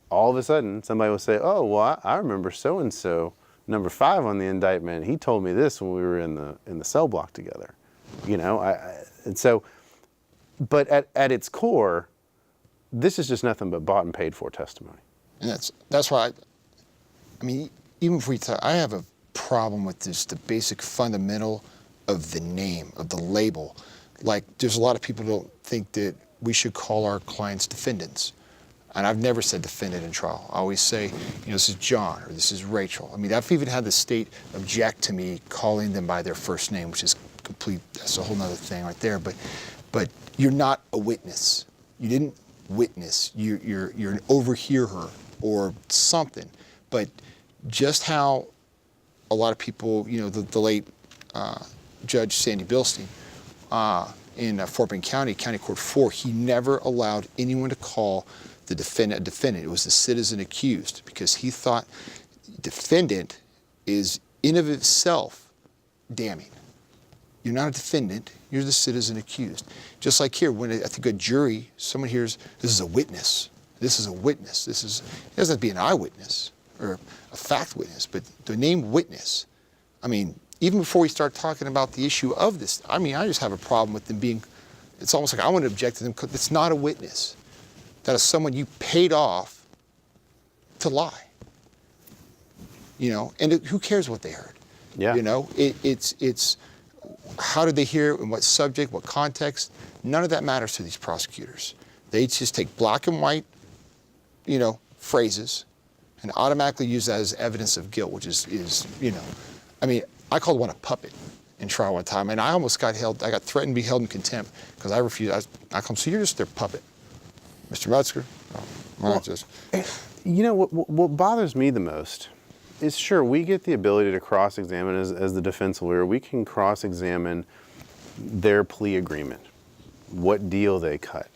all of a sudden somebody will say, oh, well, I remember so-and-so, number 5 on the indictment, he told me this when we were in the cell block together. And so, but at its core, this is just nothing but bought and paid for testimony. And that's why, I mean, even if I have a problem with this, the basic fundamental of the name, of the label. Like, there's a lot of people who don't think that we should call our clients defendants. And I've never said defendant in trial. I always say, this is John, or this is Rachel. I mean, I've even had the state object to me calling them by their first name, which is that's a whole nother thing right there. But you're not a witness. You didn't witness. You're an overhearer or something. But just how a lot of people, the late Judge Sandy Bilstein in Fort Bend County Court 4, he never allowed anyone to call the defendant a defendant. It was the citizen accused, because he thought defendant is in of itself damning. You're not a defendant, you're the citizen accused. Just like here, when I think a jury, someone hears, this is a witness, it doesn't have to be an eyewitness or a fact witness, but the name witness, I mean, even before we start talking about the issue of this, I mean, I just have a problem with them being, it's almost like I want to object to them because it's not a witness. That is someone you paid off to lie. And who cares what they heard? Yeah. It's how did they hear it, in what subject, what context? None of that matters to these prosecutors. They just take black and white, phrases and automatically use that as evidence of guilt, which is I mean, I called one a puppet in trial one time, and I almost got threatened to be held in contempt because I refused. I called him, so you're just their puppet. Mr. Metzger? What bothers me the most is, sure, we get the ability to cross-examine as the defense lawyer. We can cross-examine their plea agreement, what deal they cut,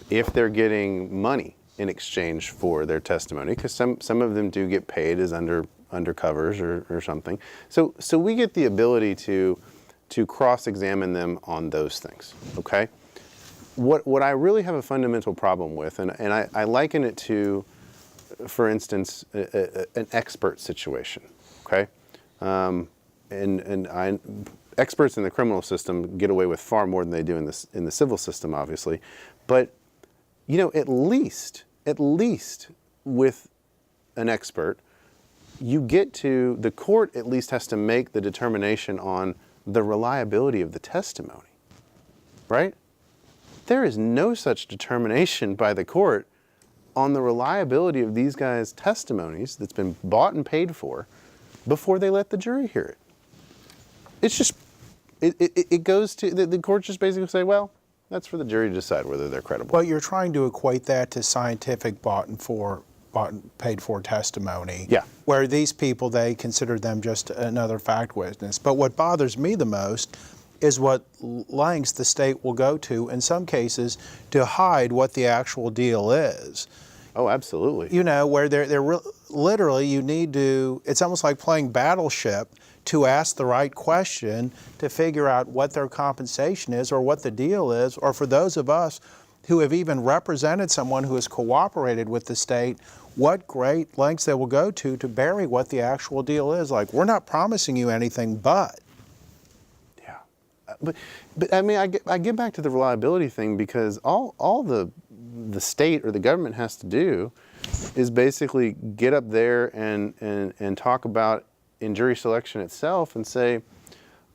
if they're getting money in exchange for their testimony, because some of them do get paid as undercovers or something. So we get the ability to cross-examine them on those things, okay? What I really have a fundamental problem with, and I liken it to, for instance, an expert situation, okay? Experts in the criminal system get away with far more than they do in the civil system, obviously. But, at least with an expert, the court at least has to make the determination on the reliability of the testimony, right? There is no such determination by the court on the reliability of these guys' testimonies that's been bought and paid for before they let the jury hear it. It's just, it goes to, the courts just basically say, well, that's for the jury to decide whether they're credible. Well, you're trying to equate that to scientific bought and paid for testimony. Yeah. Where these people, they consider them just another fact witness. But what bothers me the most is what lengths the state will go to, in some cases, to hide what the actual deal is. Oh, absolutely. Where literally you need to, it's almost like playing Battleship to ask the right question to figure out what their compensation is or what the deal is, or for those of us who have even represented someone who has cooperated with the state, what great lengths they will go to bury what the actual deal is. Like, we're not promising you anything, but. Yeah. But I mean, I get back to the reliability thing, because all the state or the government has to do is basically get up there and talk about in jury selection itself and say,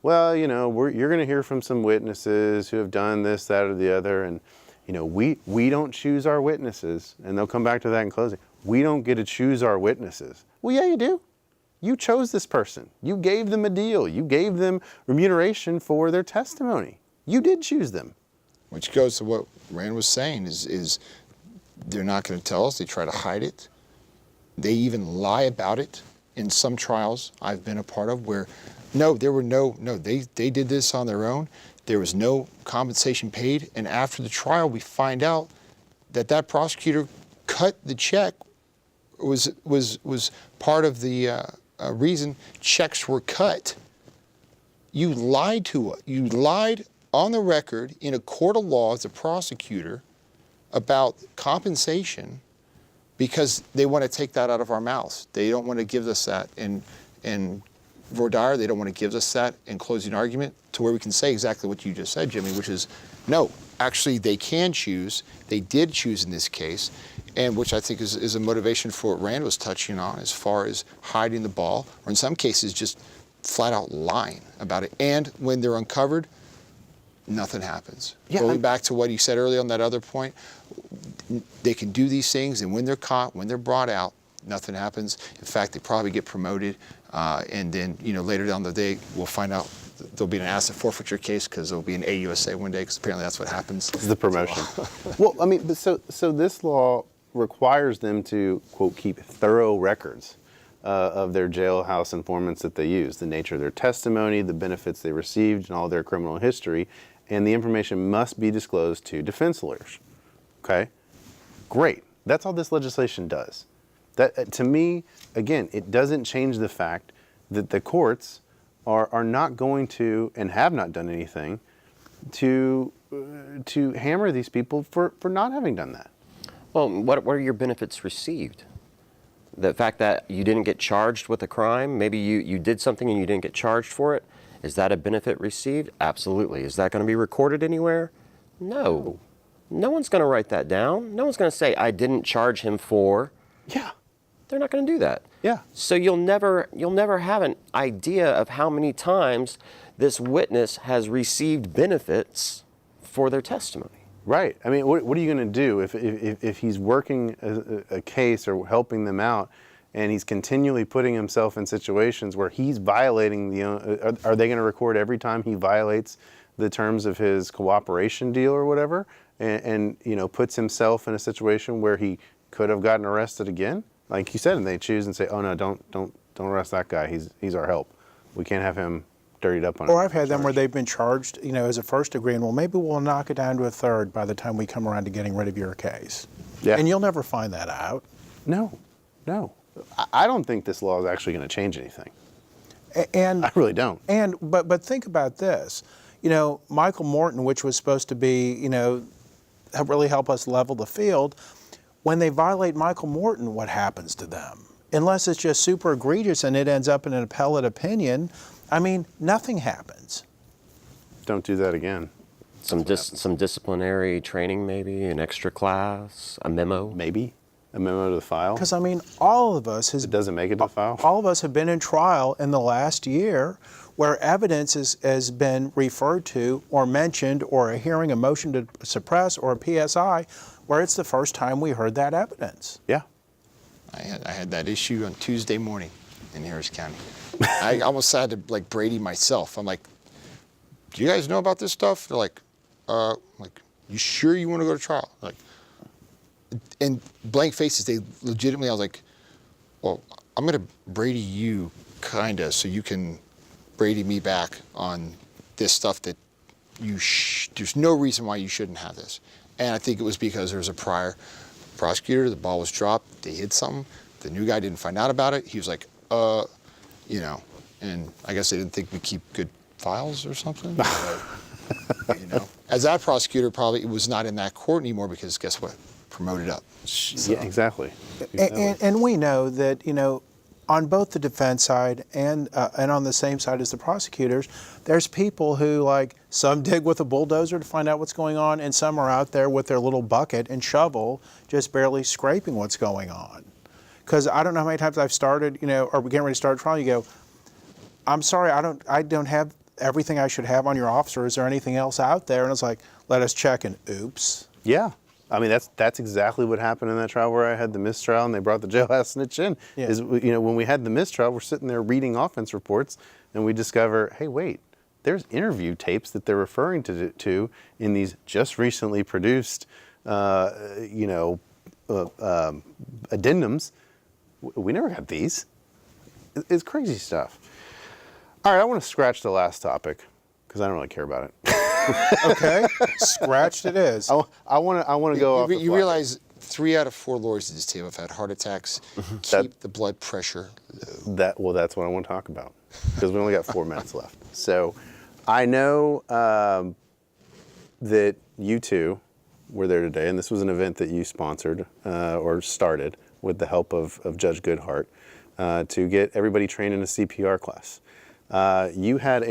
well, you're going to hear from some witnesses who have done this, that, or the other, and we don't choose our witnesses, and they'll come back to that in closing. We don't get to choose our witnesses. Well, yeah, you do. You chose this person. You gave them a deal. You gave them remuneration for their testimony. You did choose them. Which goes to what Rand was saying, is they're not going to tell us. They try to hide it. They even lie about it in some trials I've been a part of, where they did this on their own. There was no compensation paid, and after the trial we find out that prosecutor cut the check, was part of the reason checks were cut. You lied to us. You lied on the record in a court of law as a prosecutor about compensation, because they want to take that out of our mouths. They don't want to give us that in voir dire. They don't want to give us that in closing argument, to where we can say exactly what you just said, Jimmy, which is, no, actually they can choose. They did choose in this case, and which I think is a motivation for what Rand was touching on, as far as hiding the ball, or in some cases just flat out lying about it. And when they're uncovered, nothing happens. Yeah, Going back to what you said earlier on that other point, they can do these things, and when they're caught, when they're brought out, nothing happens. In fact, they probably get promoted, and then later down the day, we'll find out there'll be an asset forfeiture case, because there'll be an AUSA one day, because apparently that's what happens. It's the promotion. Well, I mean, so this law requires them to, quote, keep thorough records of their jailhouse informants that they use, the nature of their testimony, the benefits they received, and all their criminal history, and the information must be disclosed to defense lawyers. Okay? Great. That's all this legislation does. That, to me, again, it doesn't change the fact that the courts are not going to, and have not done anything, to hammer these people for not having done that. Well, what are your benefits received? The fact that you didn't get charged with a crime, maybe you did something and you didn't get charged for it, is that a benefit received? Absolutely. Is that going to be recorded anywhere? No. No one's going to write that down. No one's going to say, I didn't charge him for. Yeah. They're not going to do that. Yeah. So you'll never have an idea of how many times this witness has received benefits for their testimony. Right. I mean, what are you going to do if he's working a case or helping them out, and he's continually putting himself in situations where he's violating are they going to record every time he violates the terms of his cooperation deal or whatever, and puts himself in a situation where he could have gotten arrested again, like you said, and they choose and say, oh no, don't arrest that guy. He's our help. We can't have him dirtied up on it. Or I've had them where they've been charged, as a first degree, and well, maybe we'll knock it down to a third by the time we come around to getting rid of your case. Yeah. And you'll never find that out. No. I don't think this law is actually going to change anything. And I really don't. But think about this. Michael Morton, which was supposed to be, really help us level the field, when they violate Michael Morton, what happens to them? Unless it's just super egregious and it ends up in an appellate opinion, nothing happens. Don't do that again. Some disciplinary training, maybe an extra class, a memo. Maybe a memo to the file. Because all of us It doesn't make it to the file. all of us have been in trial in the last year where evidence has been referred to or mentioned, or a hearing, a motion to suppress, or a PSI, where it's the first time we heard that evidence. Yeah. I had that issue on Tuesday morning in Harris County. I almost had to Brady myself. I'm like, do you guys know about this stuff? They're like, you sure you want to go to trial? Like, and blank faces, they legitimately, I was like, well, I'm going to Brady you kinda so you can Brady me back on this stuff that there's no reason why you shouldn't have this. And I think it was because there was a prior prosecutor, the ball was dropped, they hid something, the new guy didn't find out about it, he was like, and I guess they didn't think we keep good files or something. As that prosecutor, probably it was not in that court anymore because guess what? Promoted up. So. Yeah, exactly. And we know that, on both the defense side and on the same side as the prosecutors, there's people who, some dig with a bulldozer to find out what's going on, and some are out there with their little bucket and shovel just barely scraping what's going on. Because I don't know how many times I've started, or we're getting ready to start a trial, you go, I'm sorry, I don't have everything I should have on your officer. Is there anything else out there? And it's like, let us check, and oops. Yeah. That's exactly what happened in that trial where I had the mistrial and they brought the jailhouse snitch in. Yeah. Is when we had the mistrial, we're sitting there reading offense reports and we discover, hey, wait, there's interview tapes that they're referring to in these just recently produced, addendums. We never got these. It's crazy stuff. All right, I want to scratch the last topic because I don't really care about it. Okay, scratched it is. I want to go off. You realize 3 out of 4 lawyers at this table have had heart attacks. Keep the blood pressure low. That's what I want to talk about because we only got 4 minutes left. So I know that you two were there today, and this was an event that you sponsored or started with the help of Judge Goodhart to get everybody trained in a CPR class. You had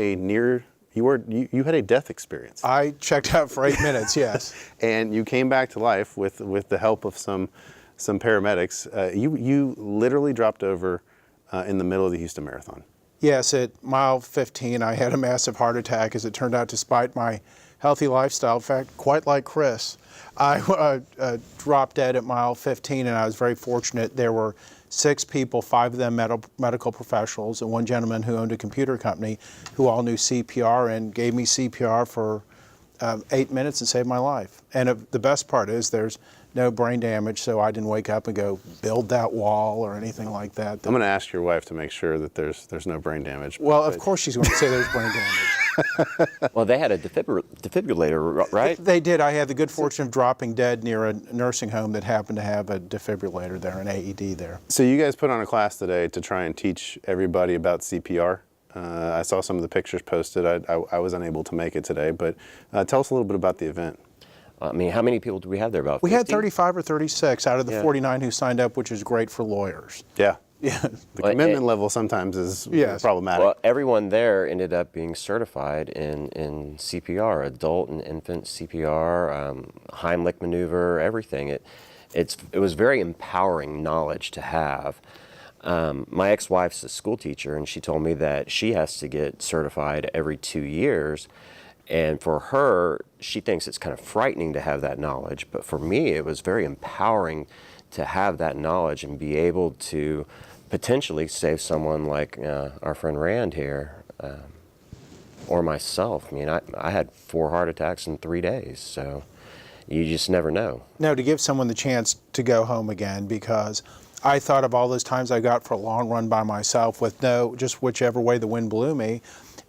you had a death experience. I checked out for 8 minutes, yes. And you came back to life with the help of some paramedics. You literally dropped over in the middle of the Houston Marathon. Yes, at mile 15, I had a massive heart attack, as it turned out, despite my healthy lifestyle. In fact, quite like Chris. I dropped dead at mile 15, and I was very fortunate. There were 6 people, 5 of them medical professionals, and 1 gentleman who owned a computer company who all knew CPR and gave me CPR for 8 minutes and saved my life. And the best part is there's no brain damage, so I didn't wake up and go build that wall or anything like that. I'm going to ask your wife to make sure that there's no brain damage. Well, of course she's going to say there's brain damage. Well, they had a defibrillator, right? They did. I had the good fortune of dropping dead near a nursing home that happened to have a defibrillator there, an AED there. So you guys put on a class today to try and teach everybody about CPR. I saw some of the pictures posted. I was unable to make it today, but tell us a little bit about the event. I mean, how many people do we have there? About 50? We had 35 or 36 out of the 49 who signed up, which is great for lawyers. Yeah. Yeah. The commitment level sometimes is problematic. Well, everyone there ended up being certified in CPR, adult and infant CPR, Heimlich maneuver, everything. It was very empowering knowledge to have. My ex-wife's a school teacher, and she told me that she has to get certified every 2 years. And for her, she thinks it's kind of frightening to have that knowledge. But for me, it was very empowering to have that knowledge and be able to potentially save someone like our friend Rand here, or myself. I mean, I had 4 heart attacks in 3 days, so you just never know. No, to give someone the chance to go home again, because I thought of all those times I got for a long run by myself with just whichever way the wind blew me.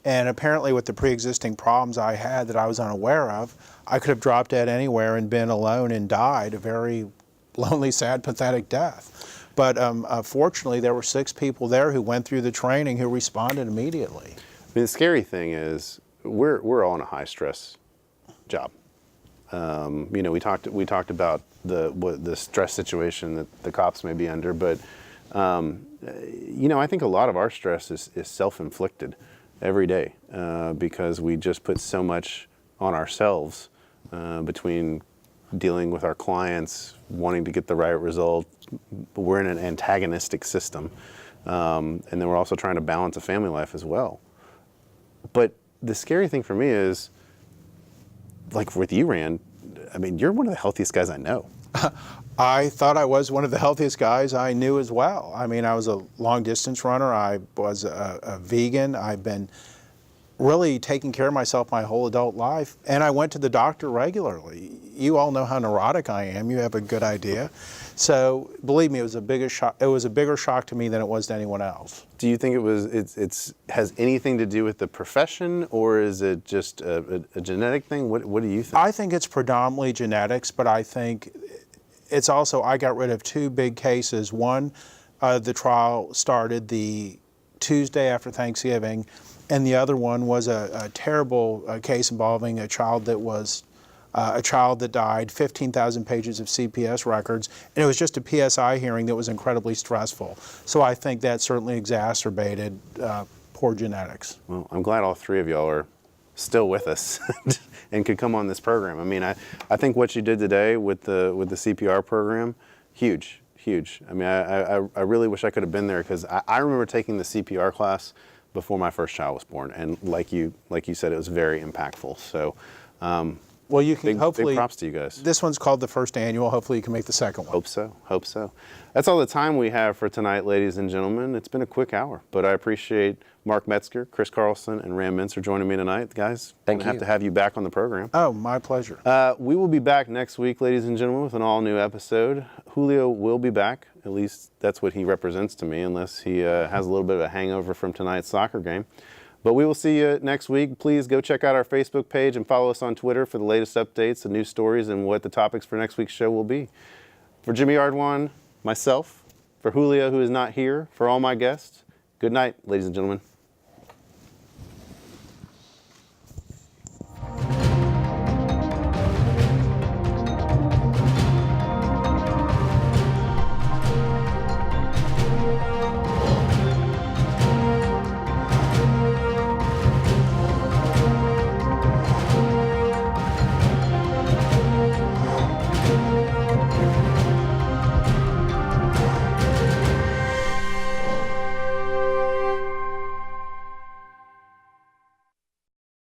And apparently with the pre-existing problems I had that I was unaware of, I could have dropped dead anywhere and been alone and died a very lonely, sad, pathetic death. But fortunately, there were 6 people there who went through the training who responded immediately. I mean, the scary thing is we're all in a high stress job. You know, we talked about the stress situation that the cops may be under, but you know, I think a lot of our stress is self-inflicted every day because we just put so much on ourselves between dealing with our clients, wanting to get the right result. We're in an antagonistic system, and then we're also trying to balance a family life as well. But the scary thing for me is, like with you, Rand, I mean, you're one of the healthiest guys I know. I thought I was one of the healthiest guys I knew as well. I mean, I was a long distance runner. I was a vegan. I've been really taking care of myself my whole adult life. And I went to the doctor regularly. You all know how neurotic I am. You have a good idea. So believe me, it was a bigger shock. It was a bigger shock to me than it was to anyone else. Do you think it has anything to do with the profession, or is it just a genetic thing? What do you think? I think it's predominantly genetics, but I think it's also, I got rid of 2 big cases. One, the trial started the Tuesday after Thanksgiving, and the other one was a terrible case involving a child that died, 15,000 pages of CPS records, and it was just a PSI hearing that was incredibly stressful. So I think that certainly exacerbated poor genetics. Well, I'm glad all 3 of y'all are still with us and could come on this program. I mean, I think what you did today with the CPR program, huge. I mean, I really wish I could have been there, because I remember taking the CPR class before my first child was born, and like you said, it was very impactful. So. Well, you can hopefully. Big props to you guys. This one's called the first annual. Hopefully, you can make the second one. Hope so. That's all the time we have for tonight, ladies and gentlemen. It's been a quick hour, but I appreciate Mark Metzger, Chris Carlson, and Rand Mintzer joining me tonight. Guys, Thank you. Have to have you back on the program. Oh, my pleasure. We will be back next week, ladies and gentlemen, with an all-new episode. Julio will be back. At least that's what he represents to me, unless he has a little bit of a hangover from tonight's soccer game. But we will see you next week. Please go check out our Facebook page and follow us on Twitter for the latest updates, the news stories, and what the topics for next week's show will be. For Jimmy Ardwan, myself, for Julio, who is not here, for all my guests, good night, ladies and gentlemen.